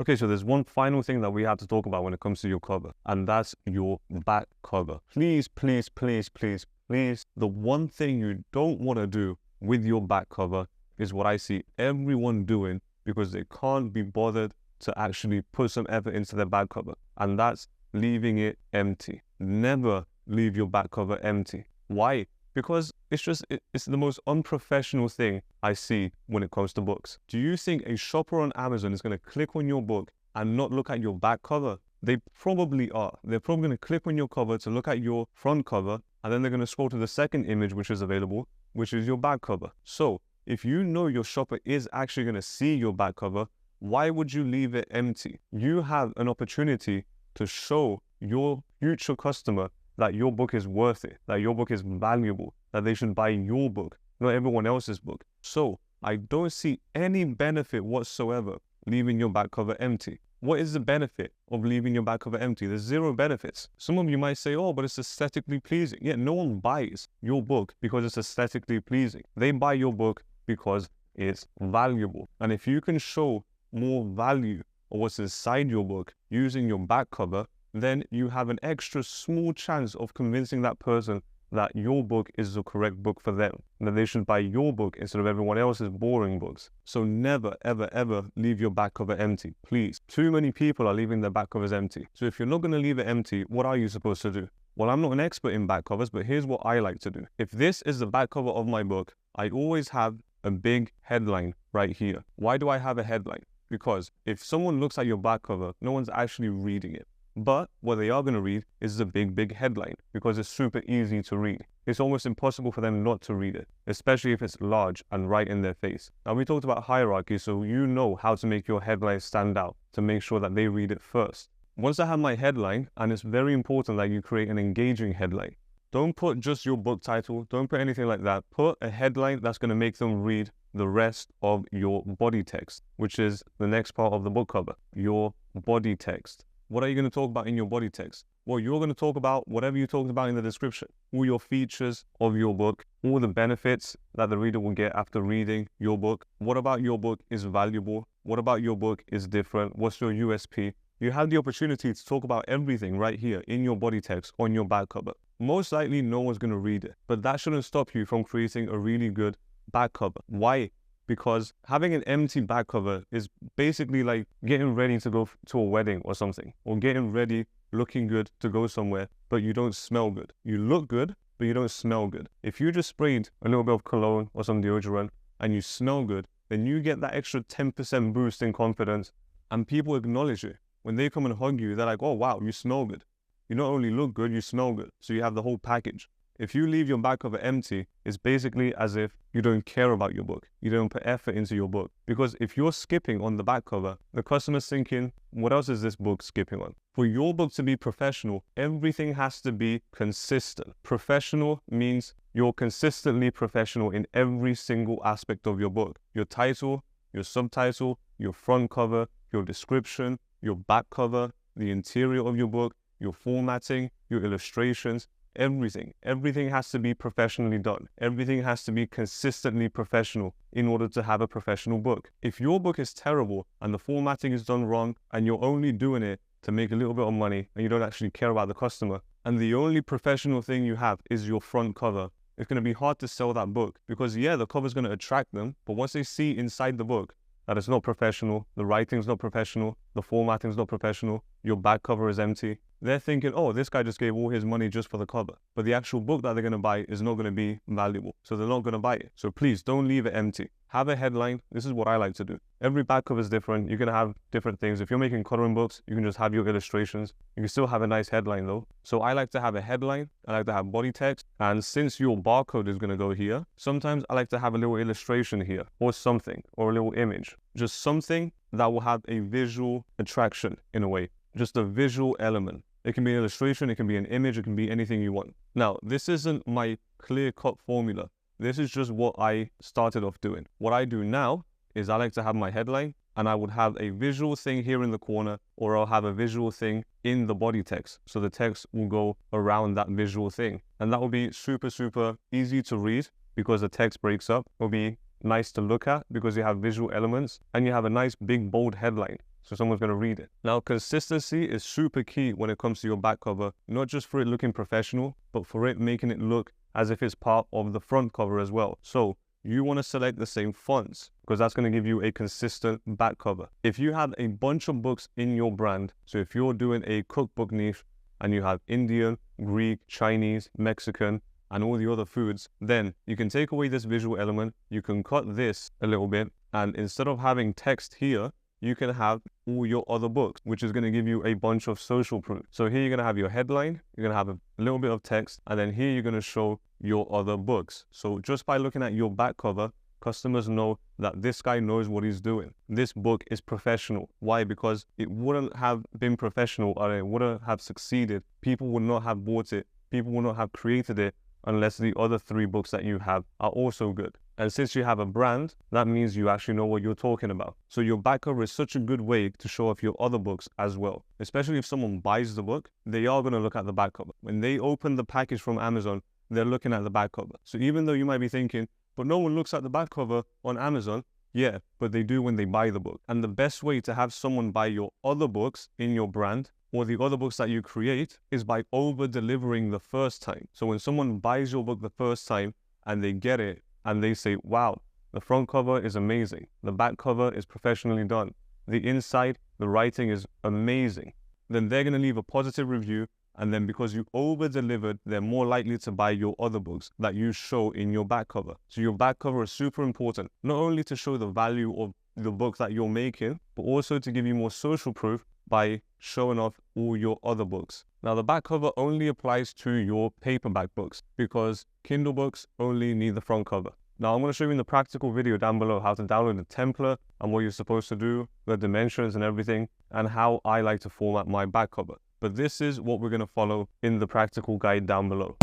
Okay, so there's one final thing that we have to talk about when it comes to your cover, and that's your back cover. Please, please, please, please, please, the one thing you don't want to do with your back cover is what I see everyone doing because they can't be bothered to actually put some effort into their back cover, and that's leaving it empty. Never leave your back cover empty. Why? Because it's the most unprofessional thing I see when it comes to books. Do you think a shopper on Amazon is going to click on your book and not look at your back cover? They probably are. They're probably going to click on your cover to look at your front cover, and then they're going to scroll to the second image which is available, which is your back cover. So if you know your shopper is actually going to see your back cover, why would you leave it empty? You have an opportunity to show your future customer that your book is worth it, that your book is valuable, that they should buy your book, not everyone else's book. So I don't see any benefit whatsoever leaving your back cover empty. What is the benefit of leaving your back cover empty? There's zero benefits. Some of you might say, oh, but it's aesthetically pleasing. Yeah, no one buys your book because it's aesthetically pleasing. They buy your book because it's valuable. And if you can show more value of what's inside your book using your back cover, then you have an extra small chance of convincing that person that your book is the correct book for them, and that they should buy your book instead of everyone else's boring books. So never, ever, ever leave your back cover empty, please. Too many people are leaving their back covers empty. So if you're not going to leave it empty, what are you supposed to do? Well, I'm not an expert in back covers, but here's what I like to do. If this is the back cover of my book, I always have a big headline right here. Why do I have a headline? Because if someone looks at your back cover, no one's actually reading it. But what they are going to read is the big headline because it's super easy to read. It's almost impossible for them not to read it, especially if it's large and right in their face. Now, we talked about hierarchy, so you know how to make your headline stand out to make sure that they read it first. Once I have my headline, and it's very important that you create an engaging headline. Don't put just your book title, don't put anything like that. Put a headline that's going to make them read the rest of your body text, which is the next part of the book cover, your body text. What are you going to talk about in your body text? Well, you're going to talk about whatever you talked about in the description. All your features of your book, all the benefits that the reader will get after reading your book. What about your book is valuable? What about your book is different? What's your USP? You have the opportunity to talk about everything right here in your body text on your back cover. Most likely no one's going to read it, but that shouldn't stop you from creating a really good back cover. Why? Because having an empty back cover is basically like getting ready to go to a wedding or something, or getting ready, looking good to go somewhere, but you don't smell good. You look good, but you don't smell good. If you just sprayed a little bit of cologne or some deodorant and you smell good, then you get that extra 10% boost in confidence, and people acknowledge it. When they come and hug you, they're like, oh wow, you smell good. You not only look good, you smell good. So you have the whole package. If you leave your back cover empty, it's basically as if you don't care about your book. You don't put effort into your book. Because if you're skipping on the back cover, the customer's thinking, what else is this book skipping on? For your book to be professional, everything has to be consistent. Professional means you're consistently professional in every single aspect of your book. Your title, your subtitle, your front cover, your description, your back cover, the interior of your book, your formatting, your illustrations, everything has to be professionally done. Everything has to be consistently professional in order to have a professional book. If your book is terrible and the formatting is done wrong and you're only doing it to make a little bit of money and you don't actually care about the customer, and the only professional thing you have is your front cover, it's going to be hard to sell that book because yeah, the cover is going to attract them, but once they see inside the book that it's not professional, the writing's not professional, the formatting's not professional, your back cover is empty, they're thinking, oh, this guy just gave all his money just for the cover. But the actual book that they're going to buy is not going to be valuable. So they're not going to buy it. So please don't leave it empty. Have a headline. This is what I like to do. Every back cover is different. You can have different things. If you're making coloring books, you can just have your illustrations. You can still have a nice headline though. So I like to have a headline. I like to have body text. And since your barcode is going to go here, sometimes I like to have a little illustration here or something, or a little image. Just something that will have a visual attraction in a way. Just a visual element. It can be an illustration, it can be an image, it can be anything you want. Now, this isn't my clear-cut formula. This is just what I started off doing. What I do now is I like to have my headline and I would have a visual thing here in the corner, or I'll have a visual thing in the body text. So the text will go around that visual thing. And that will be super, super easy to read because the text breaks up. It'll be nice to look at because you have visual elements and you have a nice big bold headline. so someone's going to read it. Now, consistency is super key when it comes to your back cover, not just for it looking professional, but for it making it look as if it's part of the front cover as well. So you want to select the same fonts because that's going to give you a consistent back cover. If you have a bunch of books in your brand, so if you're doing a cookbook niche and you have Indian, Greek, Chinese, Mexican, and all the other foods, then you can take away this visual element, you can cut this a little bit, and instead of having text here, you can have all your other books, which is going to give you a bunch of social proof. So here you're going to have your headline, you're going to have a little bit of text, and then here you're going to show your other books. So just by looking at your back cover, customers know that this guy knows what he's doing. This book is professional. Why? Because it wouldn't have been professional or it wouldn't have succeeded. People would not have bought it. People would not have created it unless the other 3 books that you have are also good. And since you have a brand, that means you actually know what you're talking about. So your back cover is such a good way to show off your other books as well. Especially if someone buys the book, they are going to look at the back cover. When they open the package from Amazon, they're looking at the back cover. So even though you might be thinking, but no one looks at the back cover on Amazon, yeah, but they do when they buy the book. And the best way to have someone buy your other books in your brand or the other books that you create is by over-delivering the first time. So when someone buys your book the first time and they get it and they say, wow, the front cover is amazing. The back cover is professionally done. The inside, the writing is amazing. Then they're going to leave a positive review. And then because you over-delivered, they're more likely to buy your other books that you show in your back cover. So your back cover is super important, not only to show the value of the book that you're making, but also to give you more social proof by showing off all your other books. Now, the back cover only applies to your paperback books because Kindle books only need the front cover. Now, I'm going to show you in the practical video down below how to download the template and what you're supposed to do, the dimensions and everything, and how I like to format my back cover. But this is what we're going to follow in the practical guide down below.